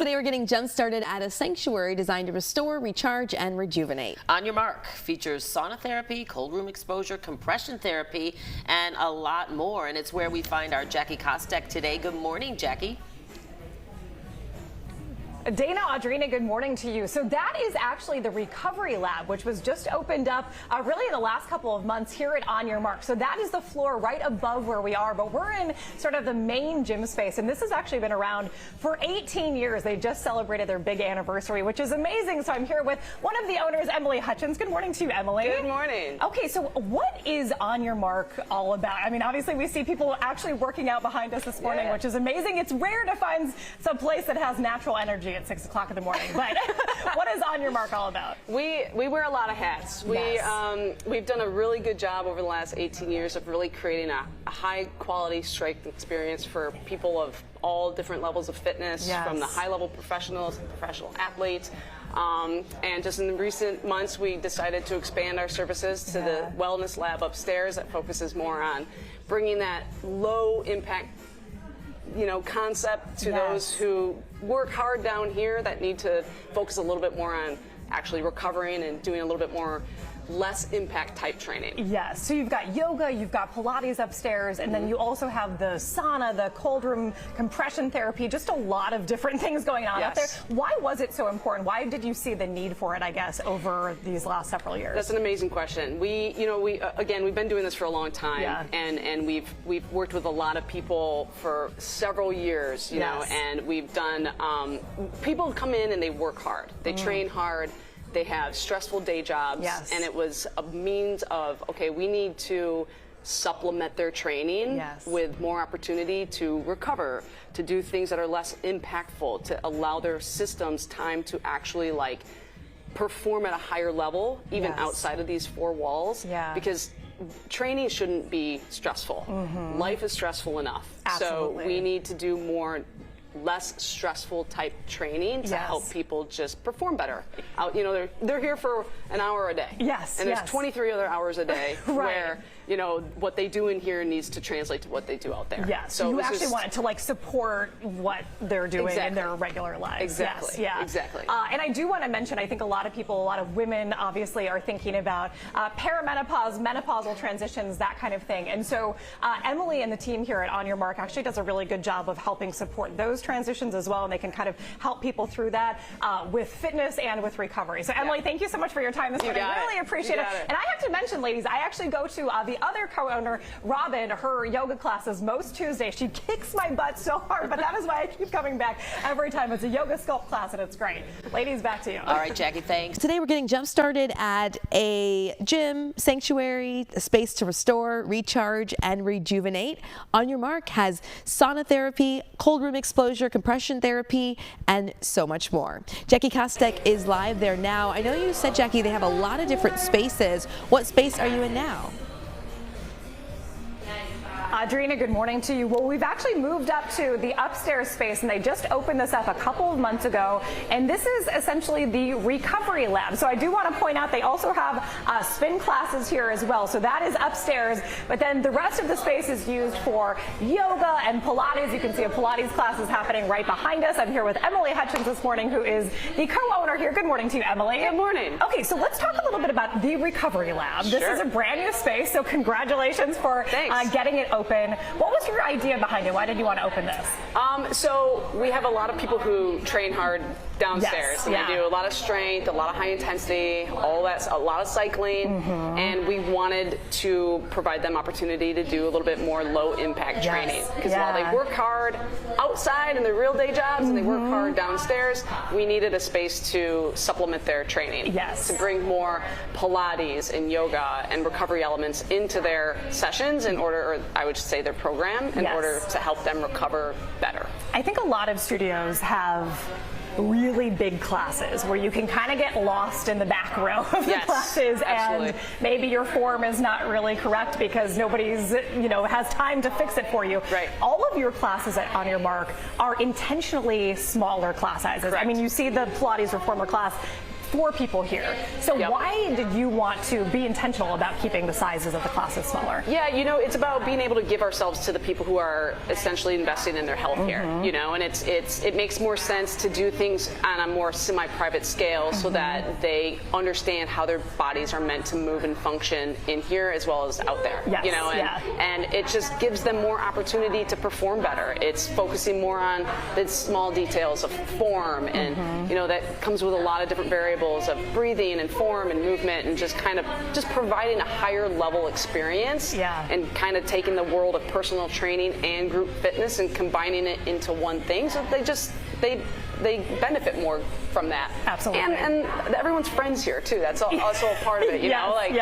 Today we're getting jump-started at a sanctuary designed to restore, recharge, and rejuvenate. On Your Mark features sauna therapy, cold room exposure, compression therapy, and a lot more. And it's where we find our Jackie Kostek today. Good morning, Jackie. Dana, Audrina, good morning to you. So that is actually the Recovery Lab, which was just opened up really in the last couple of months here at On Your Mark. So that is the floor right above where we are, but we're in sort of the main gym space, and this has actually been around for 18 years. They just celebrated their big anniversary, which is amazing. So I'm here with one of the owners, Emily Hutchins. Good morning to you, Emily. Good morning. Okay, so what is On Your Mark all about? I mean, obviously we see people actually working out behind us this morning, which is amazing. It's rare to find some place that has natural energy at 6 o'clock in the morning, but what is On Your Mark all about? We wear a lot of hats. We've done a really good job over the last 18 years of really creating a high quality strength experience for people of all different levels of fitness, from the high level professionals to professional athletes. And just in the recent months, we decided to expand our services to the wellness lab upstairs that focuses more on bringing that low impact concept to those who work hard down here that need to focus a little bit more on actually recovering and doing a little bit more less impact type training. Yes, so you've got yoga, you've got Pilates upstairs, and then you also have the sauna, the cold room compression therapy, just a lot of different things going on up there. Why was it so important? Why did you see the need for it, I guess, over these last several years? That's an amazing question. We've been doing this for a long time, and we've worked with a lot of people for several years, you know, and we've done, people come in and they work hard, they train hard, they have stressful day jobs, and it was a means of, okay, we need to supplement their training with more opportunity to recover, to do things that are less impactful, to allow their systems time to actually perform at a higher level, even outside of these four walls, because training shouldn't be stressful. Life is stressful enough. So we need to do more less stressful type training to help people just perform better. They're here for an hour a day. And there's 23 other hours a day where what they do in here needs to translate to what they do out there. So you actually want it to support what they're doing in their regular lives. Exactly. And I do want to mention, I think a lot of people, a lot of women obviously are thinking about perimenopause, menopausal transitions, that kind of thing. And so Emily and the team here at On Your Mark actually does a really good job of helping support those transitions as well, and they can kind of help people through that with fitness and with recovery. So Emily, thank you so much for your time this morning. I really appreciate it. And I have to mention, ladies, I actually go to the other co-owner, Robin, her yoga classes most Tuesdays. She kicks my butt so hard, but that is why I keep coming back every time. It's a yoga sculpt class, and it's great. Ladies, back to you. All right, Jackie, thanks. Today we're getting jump-started at a gym, sanctuary, a space to restore, recharge, and rejuvenate. On Your Mark has sauna therapy, cold room exposure, compression therapy, and so much more. Jackie Kostek is live there now. I know you said, Jackie, they have a lot of different spaces. What space are you in now? Audrina, good morning to you. Well, we've actually moved up to the upstairs space, and they just opened this up a couple of months ago, and this is essentially the Recovery Lab. So I do want to point out they also have spin classes here as well. So that is upstairs, but then the rest of the space is used for yoga and Pilates. You can see a Pilates class is happening right behind us. I'm here with Emily Hutchins this morning, who is the co-owner here. Good morning to you, Emily. Good morning. Okay, so let's talk a little bit about the Recovery Lab. This is a brand new space, so congratulations for getting it open. What was your idea behind it? Why did you want to open this? So we have a lot of people who train hard downstairs, and they do a lot of strength, a lot of high intensity, all that, a lot of cycling, and we wanted to provide them opportunity to do a little bit more low impact training, because while they work hard outside in their real day jobs and they work hard downstairs, we needed a space to supplement their training, to bring more Pilates and yoga and recovery elements into their sessions in order, or I would say their program, in order to help them recover better. I think a lot of studios have really big classes where you can kind of get lost in the back row of the classes, and maybe your form is not really correct because nobody's has time to fix it for you. All of your classes On Your Mark are intentionally smaller class sizes. I mean, you see the Pilates reformer class 4 people here. So Yep. why did you want to be intentional about keeping the sizes of the classes smaller? Yeah, you know, it's about being able to give ourselves to the people who are essentially investing in their health here, you know, and it makes more sense to do things on a more semi-private scale so that they understand how their bodies are meant to move and function in here as well as out there, Yes, you know, and it just gives them more opportunity to perform better. It's focusing more on the small details of form and, you know, that comes with a lot of different variables of breathing and form and movement and just kind of just providing a higher level experience and kind of taking the world of personal training and group fitness and combining it into one thing. So they benefit more from that. Absolutely. And everyone's friends here too. That's also a part of it, you know, like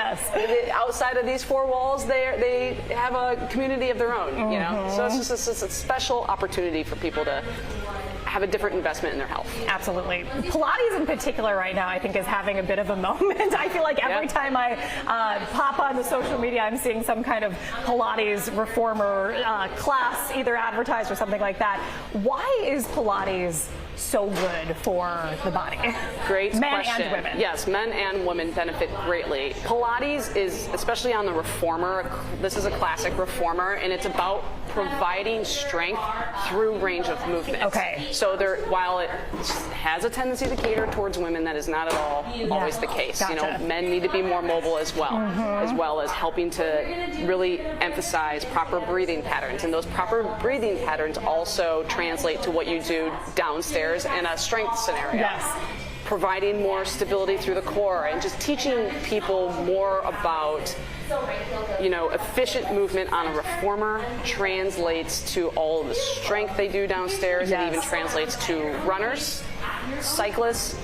outside of these 4 walls, they have a community of their own, you know. So it's just a special opportunity for people to have a different investment in their health. Absolutely. Pilates in particular right now, I think, is having a bit of a moment. I feel like every time I pop on the social media, I'm seeing some kind of Pilates reformer class either advertised or something like that. Why is Pilates so good for the body? Great men question. And women. Yes, men and women benefit greatly. Pilates is, especially on the reformer, this is a classic reformer, and it's about providing strength through range of movement. Okay. So while it has a tendency to cater towards women, that is not at all always the case. Gotcha. You know, men need to be more mobile as well as helping to really emphasize proper breathing patterns. And those proper breathing patterns also translate to what you do downstairs in a strength scenario. Yes. Providing more stability through the core and just teaching people more about, you know, efficient movement on a reformer translates to all of the strength they do downstairs. It even translates to runners, cyclists,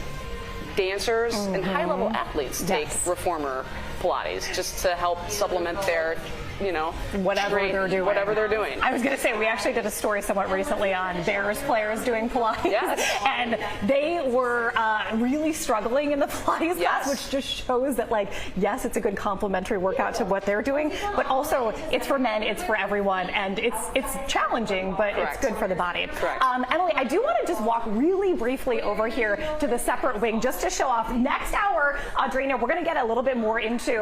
dancers, and high-level athletes take reformer Pilates just to help supplement their, you know, whatever they're doing. I was going to say, we actually did a story somewhat recently on Bears players doing Pilates. Yes. And they were really struggling in the Pilates class, which just shows that, like, yes, it's a good complementary workout to what they're doing, but also it's for men, it's for everyone, and it's challenging, but it's good for the body. Emily, I do want to just walk really briefly over here to the separate wing just to show off. Next hour, Audrina, we're going to get a little bit more into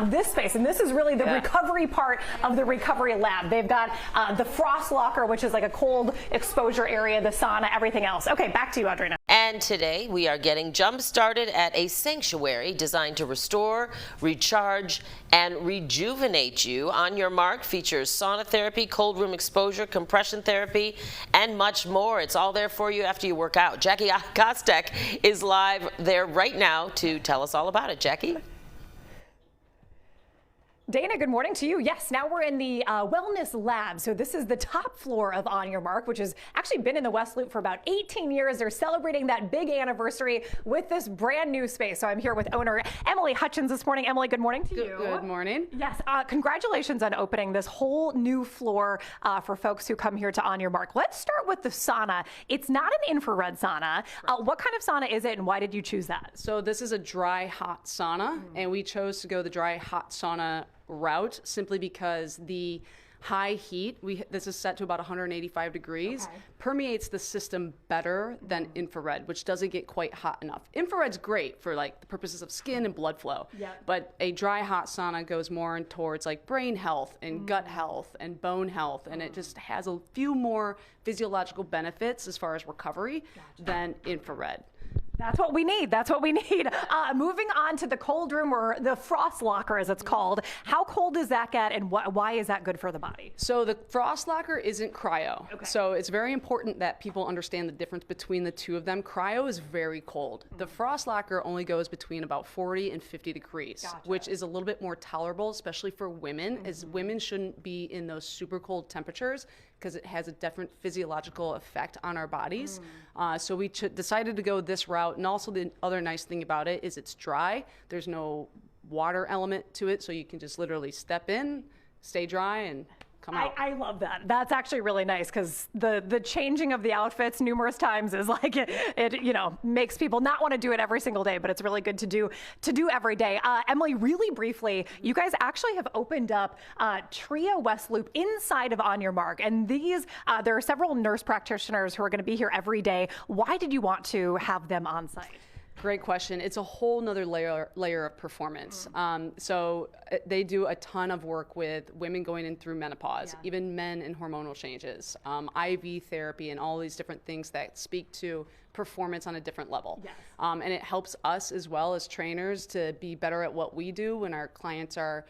this space, and this is really the recovery part of the recovery lab. They've got the frost locker, which is like a cold exposure area, the sauna, everything else. Okay, back to you, Audrina. And today we are getting jump started at a sanctuary designed to restore, recharge, and rejuvenate you. On Your Mark features sauna therapy, cold room exposure, compression therapy, and much more. It's all there for you after you work out. Jackie Kostek is live there right now to tell us all about it. Jackie? Dana, good morning to you. Yes, now we're in the Wellness Lab. So this is the top floor of On Your Mark, which has actually been in the West Loop for about 18 years. They're celebrating that big anniversary with this brand new space. So I'm here with owner Emily Hutchins this morning. Emily, good morning to you. Good morning. Yes, congratulations on opening this whole new floor for folks who come here to On Your Mark. Let's start with the sauna. It's not an infrared sauna. What kind of sauna is it, and why did you choose that? So this is a dry hot sauna, and we chose to go the dry hot sauna route simply because the high heat, this is set to about 185 degrees, permeates the system better than infrared, which doesn't get quite hot enough. Infrared's great for like the purposes of skin and blood flow, but a dry hot sauna goes more towards like brain health and gut health and bone health, and it just has a few more physiological benefits as far as recovery than infrared. That's what we need. That's what we need. Moving on to the cold room, or the frost locker as it's called. How cold does that get, and why is that good for the body? So the frost locker isn't cryo. So it's very important that people understand the difference between the two of them. Cryo is very cold. The frost locker only goes between about 40 and 50 degrees, which is a little bit more tolerable, especially for women, as women shouldn't be in those super cold temperatures because it has a different physiological effect on our bodies. So we decided to go this route. And also the other nice thing about it is it's dry. There's no water element to it, so you can just literally step in, stay dry, and come out. I love that. That's actually really nice because the changing of the outfits numerous times is like it you know, makes people not want to do it every single day, but it's really good to do every day. Emily, really briefly, you guys actually have opened up Tria West Loop inside of On Your Mark, and these there are several nurse practitioners who are going to be here every day. Why did you want to have them on site? Great question. It's a whole nother layer of performance. So they do a ton of work with women going in through menopause, even men in hormonal changes, IV therapy, and all these different things that speak to performance on a different level. And it helps us as well as trainers to be better at what we do when our clients are,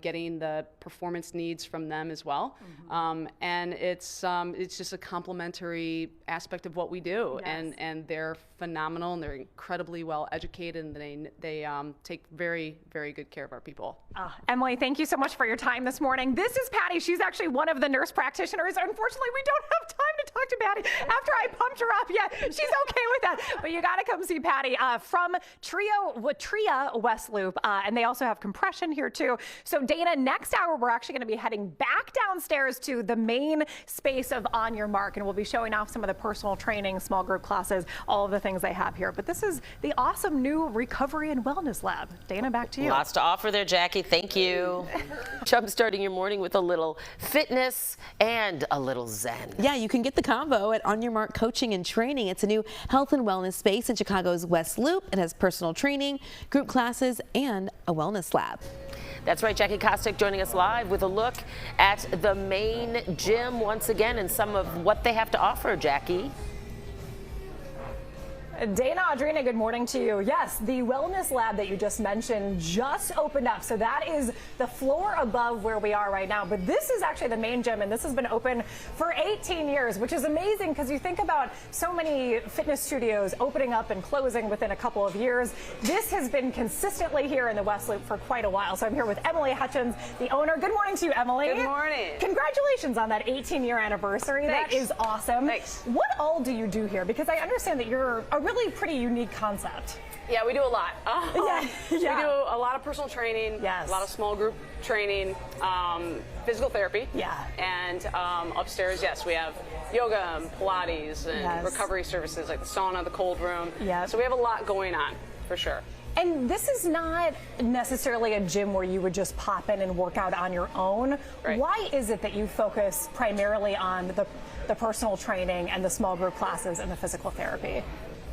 getting the performance needs from them as well. And it's just a complementary aspect of what we do. And they're phenomenal, and they're incredibly well educated, and they take very, very good care of our people. Emily, thank you so much for your time this morning. This is Patty. She's actually one of the nurse practitioners. Unfortunately, we don't have time to talk to Patty after I pumped her up. Yeah, she's okay with that. But you got to come see Patty from Tria West Loop. And they also have compression here too. So Dana, next hour, we're actually going to be heading back downstairs to the main space of On Your Mark, and we'll be showing off some of the personal training, small group classes, all of the things they have here. But this is the awesome new Recovery and Wellness Lab. Dana, back to you. Lots to offer there, Jackie. Thank you. Jump-starting your morning with a little fitness and a little zen. Yeah, you can get the combo at On Your Mark Coaching and Training. It's a new health and wellness space in Chicago's West Loop. It has personal training, group classes, and a wellness lab. That's right, Jackie Kostick joining us live with a look at the main gym once again and some of what they have to offer, Jackie. Dana, Audrina, good morning to you. Yes, the wellness lab that you just mentioned just opened up. So that is the floor above where we are right now. But this is actually the main gym, and this has been open for 18 years, which is amazing because you think about so many fitness studios opening up and closing within a couple of years. This has been consistently here in the West Loop for quite a while. So I'm here with Emily Hutchins, the owner. Good morning to you, Emily. Good morning. Congratulations on that 18-year anniversary. Thanks. That is awesome. Thanks. What all do you do here? Because I understand that you're a really pretty unique concept. Yeah, we do a lot. We do a lot of personal training, a lot of small group training, physical therapy. And upstairs, yes, we have yoga and Pilates and recovery services like the sauna, the cold room. So we have a lot going on, for sure. And this is not necessarily a gym where you would just pop in and work out on your own. Right. Why is it that you focus primarily on the personal training and the small group classes and the physical therapy?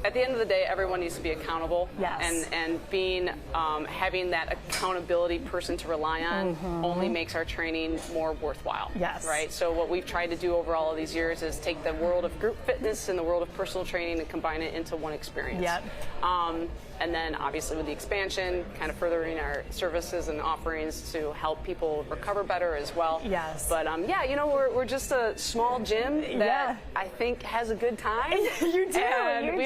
At the end of the day, everyone needs to be accountable. Yes. And being, having that accountability person to rely on only makes our training more worthwhile. Yes. Right? So what we've tried to do over all of these years is take the world of group fitness and the world of personal training and combine it into one experience. And then obviously with the expansion, kind of furthering our services and offerings to help people recover better as well. Yes. But yeah, we're just a small gym that I think has a good time. You do. And we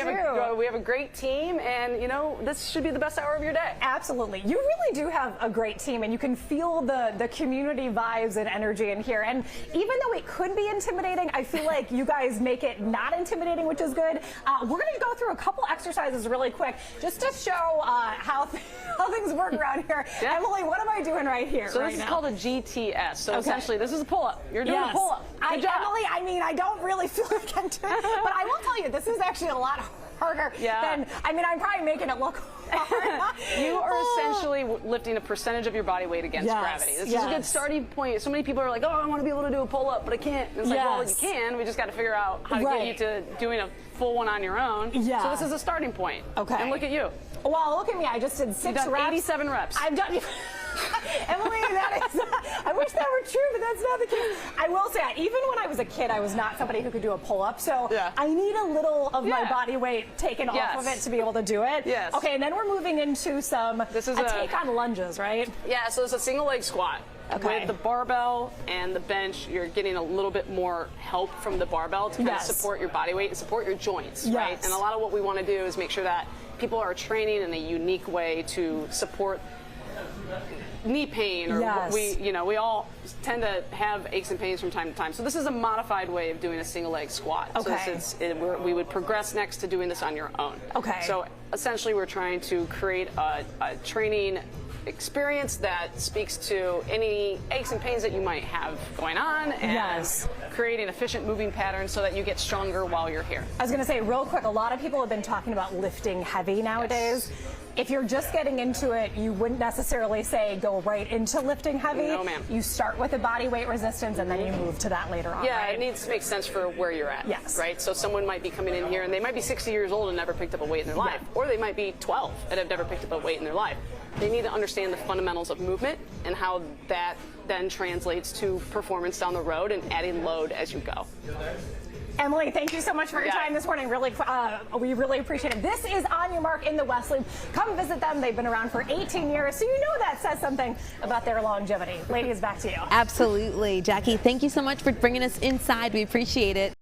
have a great team, and this should be the best hour of your day. Absolutely. You really do have a great team, and you can feel the community vibes and energy in here. And even though it could be intimidating, I feel like you guys make it not intimidating, which is good. We're going to go through a couple exercises really quick, just to show how things work around here. Emily, what am I doing right here? So this is called a GTS. So essentially, this is a pull-up. You're doing a pull-up. Emily, I don't really feel like I'm doing it, but I will tell you, this is actually a lot harder than, I'm probably making it look hard. You are essentially lifting a percentage of your body weight against gravity. This is a good starting point. So many people are like, oh, I want to be able to do a pull-up, but I can't. And it's like, well, you can. We just got to figure out how to get you to doing a full one on your own. So this is a starting point. And look at you. Well, look at me. I just did 6 You've done reps. 87 reps. I've done. Emily, I wish that were true, but that's not the case. I will say, even when I was a kid, I was not somebody who could do a pull-up, so I need a little of my body weight taken off of it to be able to do it. Okay, and then we're moving into some take on lunges, right? Yeah, so it's a single leg squat. With the barbell and the bench, you're getting a little bit more help from the barbell to kind of support your body weight and support your joints, right? And a lot of what we want to do is make sure that people are training in a unique way to support knee pain, or we all tend to have aches and pains from time to time. So this is a modified way of doing a single leg squat. So we would progress next to doing this on your own. So essentially we're trying to create a training experience that speaks to any aches and pains that you might have going on, and creating efficient moving patterns so that you get stronger while you're here. I was going to say real quick, a lot of people have been talking about lifting heavy nowadays. Yes. If you're just getting into it, you wouldn't necessarily say go right into lifting heavy. No, ma'am. You start with a body weight resistance and then you move to that later on. Yeah, right? It needs to make sense for where you're at. Yes. Right? So someone might be coming in here and they might be 60 years old and never picked up a weight in their life. Or they might be 12 and have never picked up a weight in their life. They need to understand the fundamentals of movement and how that then translates to performance down the road and adding load as you go. Emily, thank you so much for your time this morning. We really appreciate it. This is On Your Mark in the West Loop. Come visit them. They've been around for 18 years, so you know that says something about their longevity. Ladies, back to you. Absolutely. Jackie, thank you so much for bringing us inside. We appreciate it.